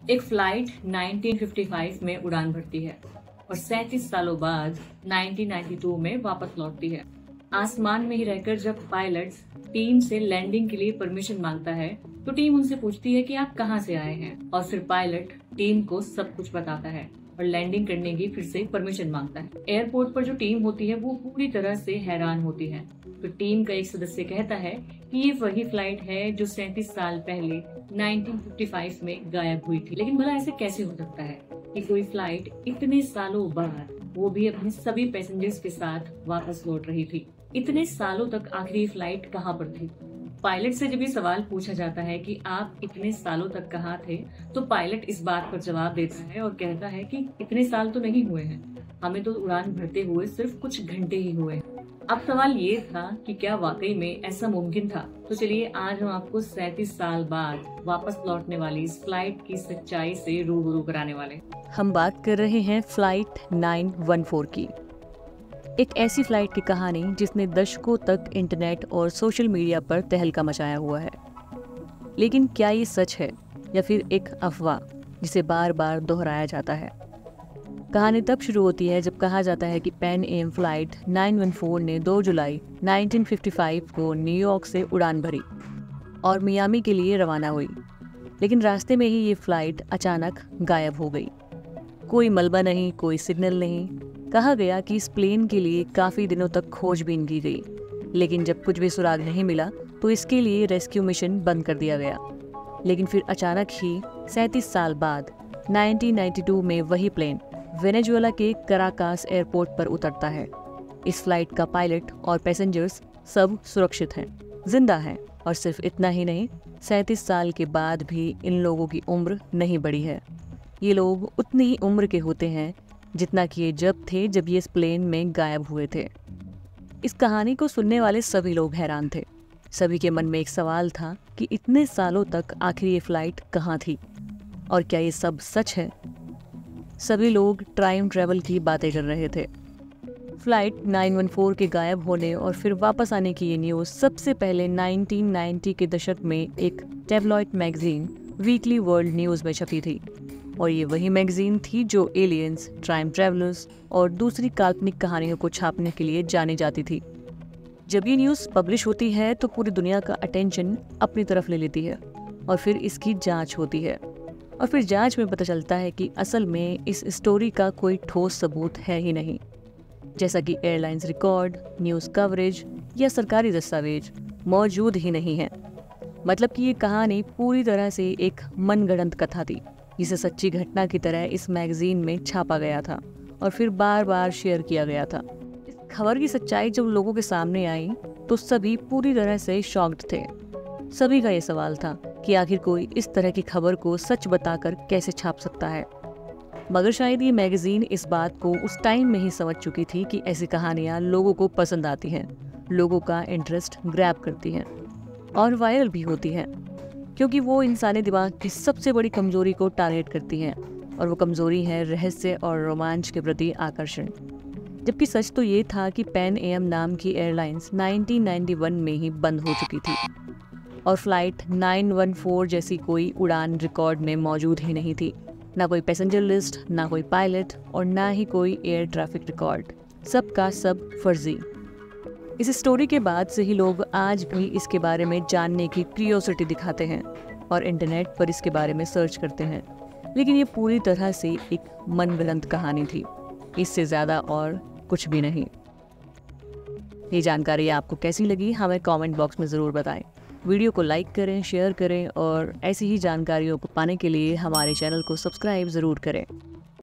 एक फ्लाइट 1955 में उड़ान भरती है और 37 सालों बाद 1992 में वापस लौटती है। आसमान में ही रहकर जब पायलट्स टीम से लैंडिंग के लिए परमिशन मांगता है तो टीम उनसे पूछती है कि आप कहां से आए हैं, और फिर पायलट टीम को सब कुछ बताता है और लैंडिंग करने की फिर से परमिशन मांगता है। एयरपोर्ट पर जो टीम होती है वो पूरी तरह से हैरान होती है। तो टीम का एक सदस्य कहता है कि ये वही फ्लाइट है जो 37 साल पहले 1955 में गायब हुई थी। लेकिन भला ऐसे कैसे हो सकता है कि कोई फ्लाइट इतने सालों बाद, वो भी अपने सभी पैसेंजर्स के साथ, वापस लौट रही थी? इतने सालों तक आखिर ये फ्लाइट कहाँ पर थी? पायलट से जब ये सवाल पूछा जाता है कि आप इतने सालों तक कहाँ थे, तो पायलट इस बात पर जवाब देता है और कहता है कि इतने साल तो नहीं हुए हैं, हमें तो उड़ान भरते हुए सिर्फ कुछ घंटे ही हुए हैं। अब सवाल ये था कि क्या वाकई में ऐसा मुमकिन था? तो चलिए आज हम आपको 37 साल बाद वापस लौटने वाली इस फ्लाइट की सच्चाई से रूबरू कराने वाले हैं। हम बात कर रहे हैं फ्लाइट 914 की। एक ऐसी फ्लाइट की कहानी जिसने दशकों तक इंटरनेट और सोशल मीडिया पर तहलका मचाया हुआ है। लेकिन क्या ये सच है या फिर एक अफवाह जिसे बार बार दोहराया जाता है? कहानी तब शुरू होती है जब कहा जाता है कि पैन एम फ्लाइट 914 ने 2 जुलाई 1955 को न्यूयॉर्क से उड़ान भरी और मियामी के लिए रवाना हुई। लेकिन रास्ते में ही ये फ्लाइट अचानक गायब हो गई। कोई मलबा नहीं, कोई सिग्नल नहीं। कहा गया कि इस प्लेन के लिए काफ़ी दिनों तक खोजबीन की गई, लेकिन जब कुछ भी सुराग नहीं मिला तो इसके लिए रेस्क्यू मिशन बंद कर दिया गया। लेकिन फिर अचानक ही 37 साल बाद 1992 में वही प्लेन वेनेजुएला के कराकास एयरपोर्ट पर उतरता है। इस फ्लाइट का पायलट और पैसेंजर्स सब सुरक्षित हैं, जिंदा हैं, और सिर्फ इतना ही नहीं, 37 साल के बाद भी इन लोगों की उम्र नहीं बढ़ी है। ये लोग उतनी ही उम्र के होते हैं जितना कि ये जब थे जब ये इस प्लेन में गायब हुए थे। इस कहानी को सुनने वाले सभी लोग हैरान थे। सभी के मन में एक सवाल था कि इतने सालों तक आखिर ये फ्लाइट कहाँ थी और क्या ये सब सच है? सभी लोग टाइम ट्रैवल की बातें कर रहे थे। फ्लाइट 914 के गायब होने और फिर वापस आने की ये न्यूज़ सबसे पहले 1990 के दशक में एक tabloid magazine weekly world news में छपी थी। और ये वही मैगजीन थी जो एलियंस, टाइम ट्रैवलर्स और दूसरी काल्पनिक कहानियों को छापने के लिए जानी जाती थी। जब ये न्यूज़ पब्लिश होती है तो पूरी दुनिया का अटेंशन अपनी तरफ ले लेती है और फिर इसकी जांच होती है। और फिर जांच में पता चलता है कि असल में इस स्टोरी का कोई ठोस सबूत है ही नहीं, जैसा कि एयरलाइंस रिकॉर्ड, न्यूज़ कवरेज या सरकारी दस्तावेज मौजूद ही नहीं है। मतलब कि ये कहानी पूरी तरह से एक मनगढ़ंत कथा थी जिसे सच्ची घटना की तरह इस मैगजीन में छापा गया था और फिर बार बार शेयर किया गया था। इस खबर की सच्चाई जब लोगों के सामने आई तो सभी पूरी तरह से शॉक्ड थे। सभी का ये सवाल था कि आखिर कोई इस तरह की खबर को सच बताकर कैसे छाप सकता है। मगर शायद ये मैगजीन इस बात को उस टाइम में ही समझ चुकी थी कि ऐसी कहानियाँ लोगों को पसंद आती हैं, लोगों का इंटरेस्ट ग्रैब करती हैं और वायरल भी होती हैं, क्योंकि वो इंसानी दिमाग की सबसे बड़ी कमजोरी को टारगेट करती हैं, और वो कमजोरी है रहस्य और रोमांच के प्रति आकर्षण। जबकि सच तो ये था कि पैन एम नाम की एयरलाइंस 1991 में ही बंद हो चुकी थी और फ्लाइट 914 जैसी कोई उड़ान रिकॉर्ड में मौजूद ही नहीं थी। ना कोई पैसेंजर लिस्ट, ना कोई पायलट और ना ही कोई एयर ट्रैफिक रिकॉर्ड। सब का सब फर्जी। इस स्टोरी के बाद से ही लोग आज भी इसके बारे में जानने की क्यूरियोसिटी दिखाते हैं और इंटरनेट पर इसके बारे में सर्च करते हैं। लेकिन ये पूरी तरह से एक मनगढ़ंत कहानी थी, इससे ज़्यादा और कुछ भी नहीं। ये जानकारी आपको कैसी लगी हमें कमेंट बॉक्स में ज़रूर बताएं। वीडियो को लाइक करें, शेयर करें और ऐसी ही जानकारियों को पाने के लिए हमारे चैनल को सब्सक्राइब ज़रूर करें।